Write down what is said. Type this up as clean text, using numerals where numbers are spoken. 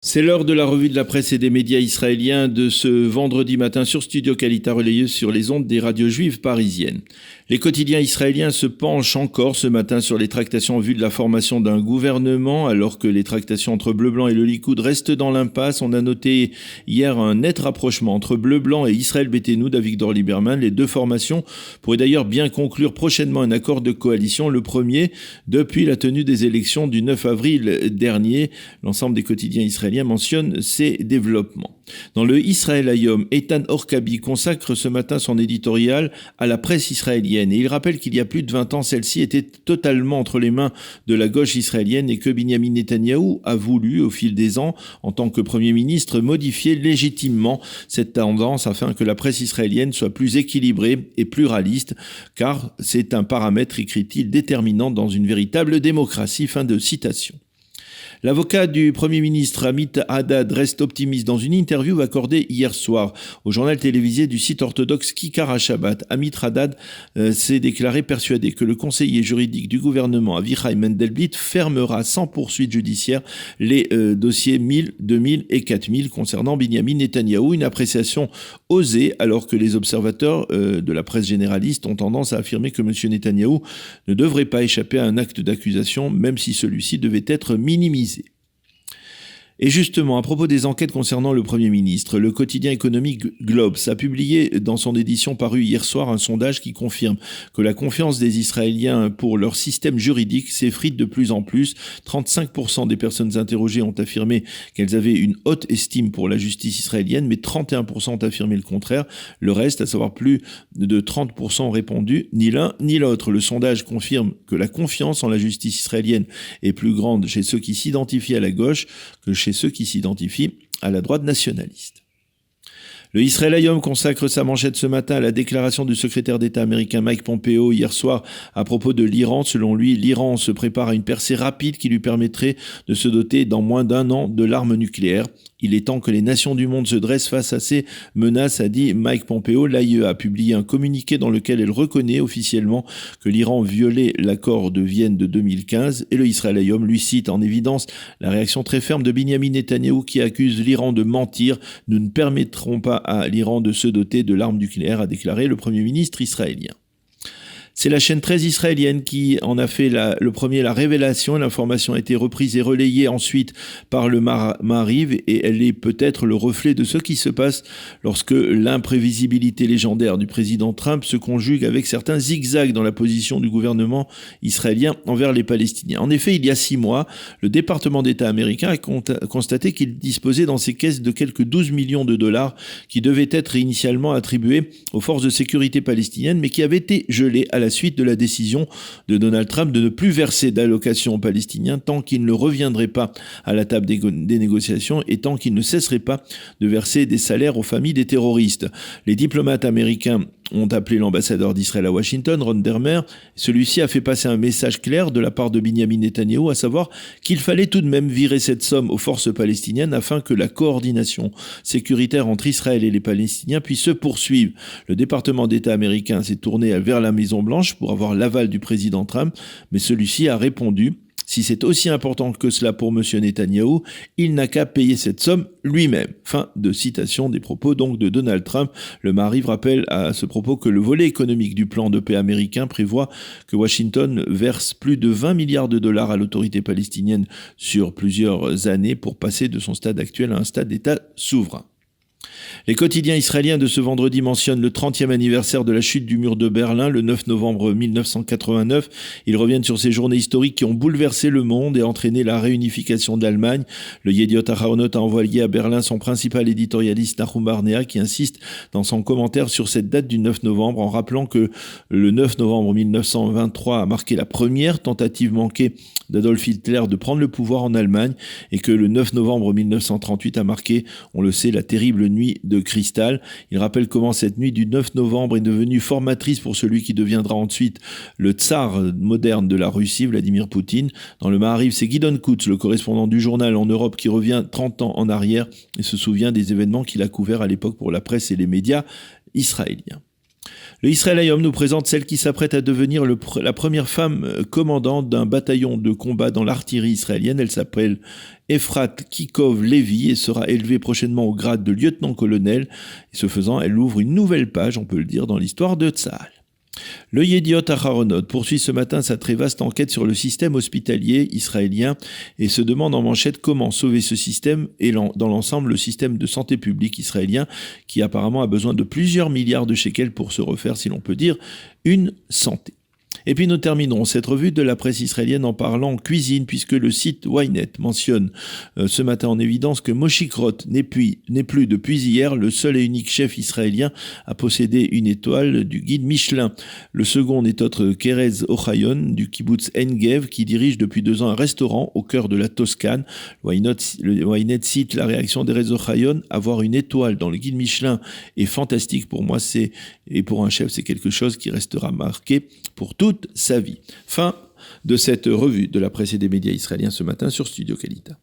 C'est l'heure de la revue de la presse et des médias israéliens de ce vendredi matin sur Studio Kalita, relayé sur les ondes des radios juives parisiennes. Les quotidiens israéliens se penchent encore ce matin sur les tractations en vue de la formation d'un gouvernement, alors que les tractations entre Bleu-Blanc et le Likoud restent dans l'impasse. On a noté hier un net rapprochement entre Bleu-Blanc et Israël Beitenou d'Avigdor Lieberman. Les deux formations pourraient d'ailleurs bien conclure prochainement un accord de coalition, le premier depuis la tenue des élections du 9 avril dernier. L'ensemble des quotidiens israéliens mentionne ces développements. Dans le Israël Hayom, Eitan Orkabi consacre ce matin son éditorial à la presse israélienne et il rappelle qu'il y a plus de 20 ans, celle-ci était totalement entre les mains de la gauche israélienne et que Binyamin Netanyahou a voulu, au fil des ans, en tant que Premier ministre, modifier légitimement cette tendance afin que la presse israélienne soit plus équilibrée et pluraliste, car c'est un paramètre, écrit-il, déterminant dans une véritable démocratie. Fin de citation. L'avocat du Premier ministre Amit Haddad reste optimiste dans une interview accordée hier soir au journal télévisé du site orthodoxe Kikar HaShabbat. Amit Haddad s'est déclaré persuadé que le conseiller juridique du gouvernement Avichai Mendelblit fermera sans poursuite judiciaire les dossiers 1000, 2000 et 4000 concernant Binyamin Netanyahou. Une appréciation osée alors que les observateurs de la presse généraliste ont tendance à affirmer que M. Netanyahou ne devrait pas échapper à un acte d'accusation même si celui-ci devait être minimisé. Et justement, à propos des enquêtes concernant le Premier ministre, le quotidien économique Globes a publié dans son édition parue hier soir un sondage qui confirme que la confiance des Israéliens pour leur système juridique s'effrite de plus en plus. 35% des personnes interrogées ont affirmé qu'elles avaient une haute estime pour la justice israélienne, mais 31% ont affirmé le contraire. Le reste, à savoir plus de 30%, ont répondu ni l'un ni l'autre. Le sondage confirme que la confiance en la justice israélienne est plus grande chez ceux qui s'identifient à la gauche que chez ceux qui s'identifient à la droite nationaliste. Le Israël Hayom consacre sa manchette ce matin à la déclaration du secrétaire d'État américain Mike Pompeo hier soir à propos de l'Iran. Selon lui, l'Iran se prépare à une percée rapide qui lui permettrait de se doter dans moins d'un an de l'arme nucléaire. Il est temps que les nations du monde se dressent face à ces menaces, a dit Mike Pompeo. L'AIE a publié un communiqué dans lequel elle reconnaît officiellement que l'Iran violait l'accord de Vienne de 2015 et le Israël Hayom lui cite en évidence la réaction très ferme de Binyamin Netanyahou qui accuse l'Iran de mentir. Nous ne permettrons pas à l'Iran de se doter de l'arme nucléaire, a déclaré le Premier ministre israélien. C'est la chaîne 13 israélienne qui en a fait le premier la révélation. L'information a été reprise et relayée ensuite par le Maariv et elle est peut-être le reflet de ce qui se passe lorsque l'imprévisibilité légendaire du président Trump se conjugue avec certains zigzags dans la position du gouvernement israélien envers les Palestiniens. En effet, il y a 6 mois, le département d'État américain a constaté qu'il disposait dans ses caisses de quelques 12 millions de dollars qui devaient être initialement attribués aux forces de sécurité palestiniennes mais qui avaient été gelés à la suite de la décision de Donald Trump de ne plus verser d'allocations aux Palestiniens tant qu'il ne reviendrait pas à la table des négociations et tant qu'il ne cesserait pas de verser des salaires aux familles des terroristes. Les diplomates américains ont appelé l'ambassadeur d'Israël à Washington, Ron Dermer. Celui-ci a fait passer un message clair de la part de Binyamin Netanyahou, à savoir qu'il fallait tout de même virer cette somme aux forces palestiniennes afin que la coordination sécuritaire entre Israël et les Palestiniens puisse se poursuivre. Le département d'État américain s'est tourné vers la Maison-Blanche pour avoir l'aval du président Trump, mais celui-ci a répondu: si c'est aussi important que cela pour M. Netanyahou, il n'a qu'à payer cette somme lui-même. Fin de citation des propos donc de Donald Trump. Le Maariv rappelle à ce propos que le volet économique du plan de paix américain prévoit que Washington verse plus de 20 milliards de dollars à l'autorité palestinienne sur plusieurs années pour passer de son stade actuel à un stade d'État souverain. Les quotidiens israéliens de ce vendredi mentionnent le 30e anniversaire de la chute du mur de Berlin, le 9 novembre 1989. Ils reviennent sur ces journées historiques qui ont bouleversé le monde et entraîné la réunification de l'Allemagne. Le Yediot Ahronoth a envoyé à Berlin son principal éditorialiste Nahum Barnea qui insiste dans son commentaire sur cette date du 9 novembre en rappelant que le 9 novembre 1923 a marqué la première tentative manquée d'Adolf Hitler de prendre le pouvoir en Allemagne et que le 9 novembre 1938 a marqué, on le sait, la terrible nuit de cristal. Il rappelle comment cette nuit du 9 novembre est devenue formatrice pour celui qui deviendra ensuite le tsar moderne de la Russie, Vladimir Poutine. Dans le Maariv, c'est Gidon Kutz, le correspondant du journal en Europe, qui revient 30 ans en arrière et se souvient des événements qu'il a couverts à l'époque pour la presse et les médias israéliens. Le Israël Hayom nous présente celle qui s'apprête à devenir la première femme commandante d'un bataillon de combat dans l'artillerie israélienne. Elle s'appelle Efrat Kikov Levi et sera élevée prochainement au grade de lieutenant-colonel. Et ce faisant, elle ouvre une nouvelle page, on peut le dire, dans l'histoire de Tzahal. Le Yediot Aharonot poursuit ce matin sa très vaste enquête sur le système hospitalier israélien et se demande en manchette comment sauver ce système et dans l'ensemble le système de santé publique israélien qui apparemment a besoin de plusieurs milliards de shekels pour se refaire, si l'on peut dire, une santé. Et puis nous terminerons cette revue de la presse israélienne en parlant cuisine, puisque le site Ynet mentionne ce matin en évidence que Moshik Roth n'est plus depuis hier le seul et unique chef israélien à posséder une étoile du guide Michelin. Le second n'est autre qu'Erez Ochayon du kibbutz Engev qui dirige depuis 2 ans un restaurant au cœur de la Toscane. Le Ynet cite la réaction d'Erez Ochayon: avoir une étoile dans le guide Michelin est fantastique pour moi, et pour un chef c'est quelque chose qui restera marqué pour toute sa vie. Fin de cette revue de la presse et des médias israéliens ce matin sur Studio Kalita.